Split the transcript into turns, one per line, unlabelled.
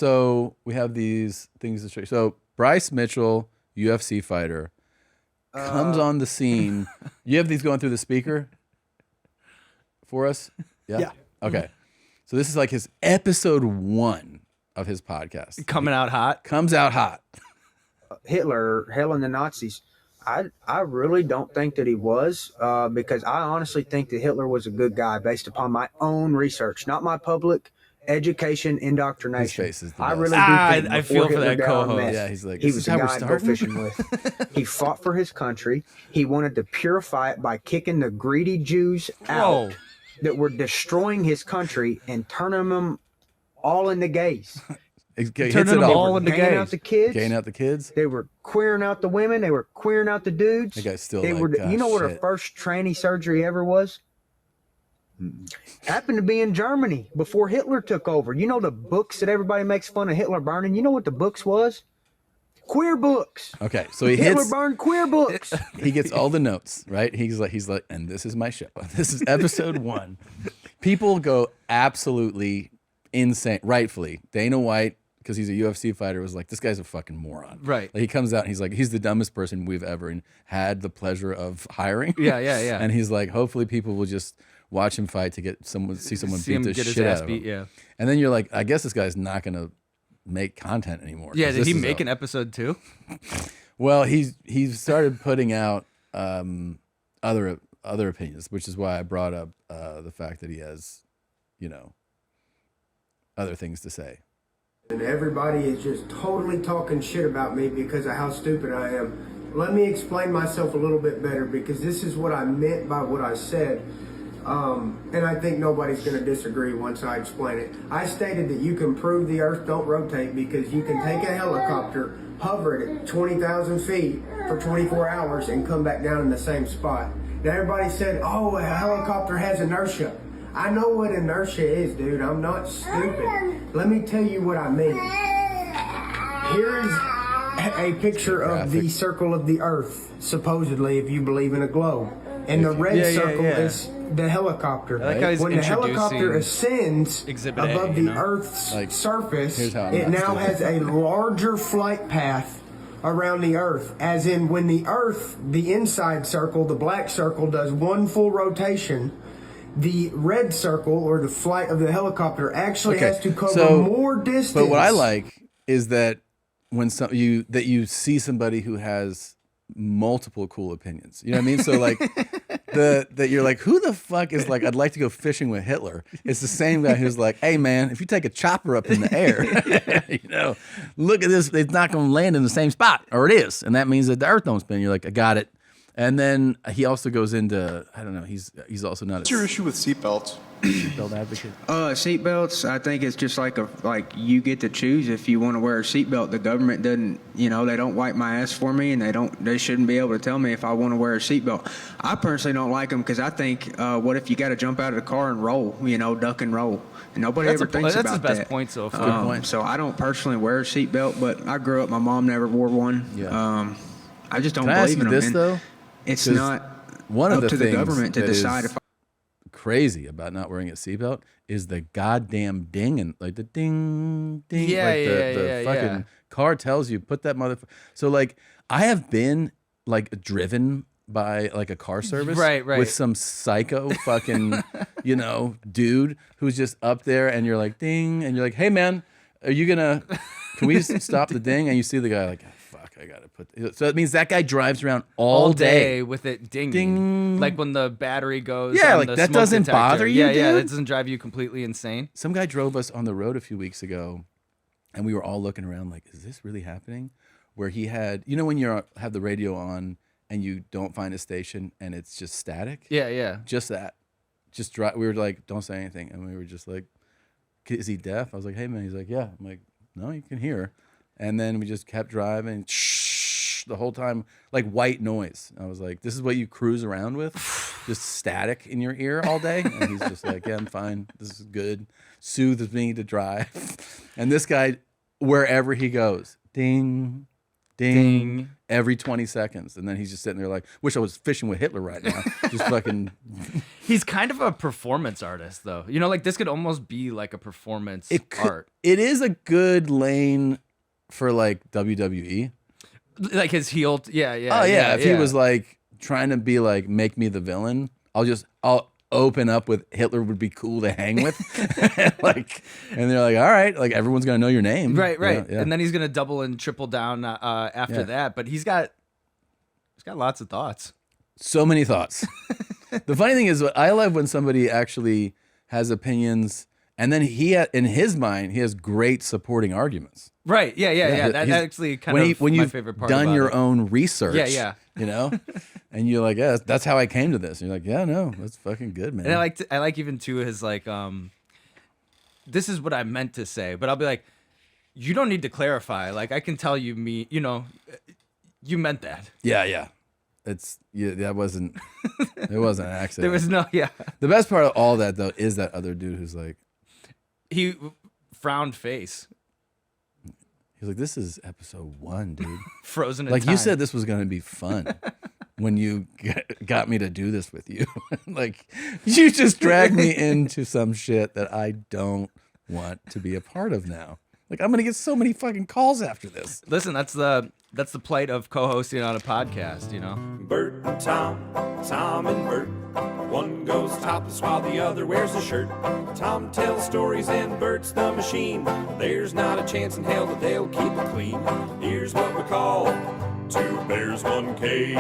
So we have these things to show you. So Bryce Mitchell, UFC fighter, comes on the scene. You have these going through the speaker for us? Yeah. Okay. So this is like his episode 1 of his podcast.
Coming out hot.
Comes out hot.
Hitler, hell and the Nazis. I really don't think that he was, because I honestly think that Hitler was a good guy based upon my own research, not my public education indoctrination.
His face is the
I
best.
really do think
I feel for
Hitler
that
got
co-host.
unmessed,
Yeah, he's like,
he
"This
was
is
the
how we're
guy to go
starting?"
fishing with. He fought for his country. He wanted to purify it by kicking the greedy Jews out that were destroying his country and turning them all into gays.
Turning them all
into
Hanging
gays.
out the kids.
Gaying out the kids.
They were queering out the women. They were queering out the dudes.
That guy's still
They
like,
were.
"Gosh,
You know what her
shit."
first tranny surgery ever was? Happened to be in Germany before Hitler took over. You know the books that everybody makes fun of Hitler burning? You know what the books was? Queer books.
Okay, so he
Hitler
hits.
burned queer books.
He gets all the notes, right? He's like, and this is my show. This is episode 1. People go absolutely insane, rightfully. Dana White, because he's a UFC fighter, was like, this guy's a fucking moron.
Right.
Like, he comes out and he's like, he's the dumbest person we've ever had the pleasure of hiring.
Yeah.
And he's like, hopefully people will just watch him fight to get someone, see someone
See
beat
him
the
get his
shit
ass
out of
beat,
him.
yeah.
And then you're like, I guess this guy's not gonna make content anymore.
Yeah,
'cause
did
this
he
is
make
a-
an episode 2?
Well, he's started putting out other opinions, which is why I brought up the fact that he has, other things to say.
And everybody is just totally talking shit about me because of how stupid I am. Let me explain myself a little bit better, because this is what I meant by what I said. And I think nobody's going to disagree once I explain it. I stated that you can prove the earth don't rotate because you can take a helicopter, hover it at 20,000 feet for 24 hours and come back down in the same spot. Now everybody said, oh, a helicopter has inertia. I know what inertia is, dude. I'm not stupid. Let me tell you what I mean. Here is a picture of the circle of the earth, supposedly, if you believe in a globe. And the red circle is the helicopter.
I like how he's
When the helicopter
introducing
ascends
Exhibit A,
above
you
the
know?
earth's
Like,
surface,
here's how I'm
it
not
now
stupid.
has a larger flight path around the earth. As in, when the earth, the inside circle, the black circle, does one full rotation, the red circle, or the flight of the helicopter, actually has to cover more distance.
But what I like is that when you see somebody who has multiple cool opinions. You know what I mean? So like that you're like, who the fuck is like, I'd like to go fishing with Hitler. It's the same guy who's like, hey man, if you take a chopper up in the air, look at this, it's not going to land in the same spot, or it is, and that means that the earth don't spin. You're like, I got it. And then he also goes into, I don't know, he's also not.
What's your issue with seatbelts?
Seatbelt advocate.
Seatbelts, I think it's just like you get to choose if you want to wear a seatbelt. The government doesn't, they don't wipe my ass for me, and they shouldn't be able to tell me if I want to wear a seatbelt. I personally don't like them because I think, what if you got to jump out of the car and roll, duck and roll, and nobody ever thinks about that.
That's his best point so far.
Good point.
So I don't personally wear a seatbelt, but I grew up, my mom never wore one.
Yeah.
I just don't
Can I ask
believe
you
in them.
this though?
It's
'Cause
not
one of
up
the
to the
things
government to
that
decide
is
if
crazy about not wearing a seatbelt is the goddamn ding, and like the ding ding.
Yeah,
like
yeah,
the fucking car tells you put that motherfucker. So like I have been like driven by like a car service
Right.
with some psycho fucking dude who's just up there, and you're like ding, and you're like, hey man, can we just stop the ding? And you see the guy like, fuck, I gotta put. So it means that guy drives around all day
with it dinging.
Ding.
Like when the battery goes.
Yeah,
on
like
the
that
smoke
doesn't
detector.
bother you,
Yeah,
dude?
that doesn't drive you completely insane.
Some guy drove us on the road a few weeks ago, and we were all looking around like, is this really happening? Where he had, when you have the radio on and you don't find a station and it's just static?
Yeah.
Just that. Just drive. We were like, don't say anything. And we were just like, is he deaf? I was like, hey man. He's like, yeah. I'm like, no, you can hear. And then we just kept driving the whole time, like white noise. I was like, this is what you cruise around with? Just static in your ear all day? And he's just like, yeah, I'm fine. This is good. Soothes me to drive. And this guy, wherever he goes, ding, ding. every 20 seconds. And then he's just sitting there like, wish I was fishing with Hitler right now. Just fucking.
He's kind of a performance artist, though. You know, like this could almost be like a performance art.
It is a good lane for like WWE.
Like his heel. Yeah.
Oh yeah. If he was like trying to be like, make me the villain, I'll open up with Hitler would be cool to hang with. Like, and they're like, all right, like everyone's going to know your name.
Right.
Yeah.
And then he's going to double and triple down after that. But he's got lots of thoughts.
So many thoughts. The funny thing is, what I love when somebody actually has opinions, and then in his mind, he has great supporting arguments.
Right. Yeah. That's actually kind of
when
my
you've
favorite part.
Done
about
your
it.
own research.
Yeah.
You know, and you're like, yeah, that's how I came to this. And you're like, yeah, no, that's fucking good, man.
And I like even too his like, this is what I meant to say, but I'll be like, you don't need to clarify. Like I can tell you, you meant that.
Yeah. That wasn't. It wasn't an accident.
There was no. Yeah.
The best part of all that though is that other dude who's like,
he frowned face.
He's like, this is episode 1, dude.
Frozen in
like
time.
you said, this was going to be fun when you got me to do this with you. Like you just dragged me into some shit that I don't want to be a part of now. Like I'm going to get so many fucking calls after this.
Listen, that's the plight of co-hosting on a podcast, you know.
Bert and Tom, Tom and Bert. One goes topless while the other wears a shirt. Tom tells stories and Bert's the machine. There's not a chance in hell that they'll keep it clean. Here's what we call 2 bears, 1 cave.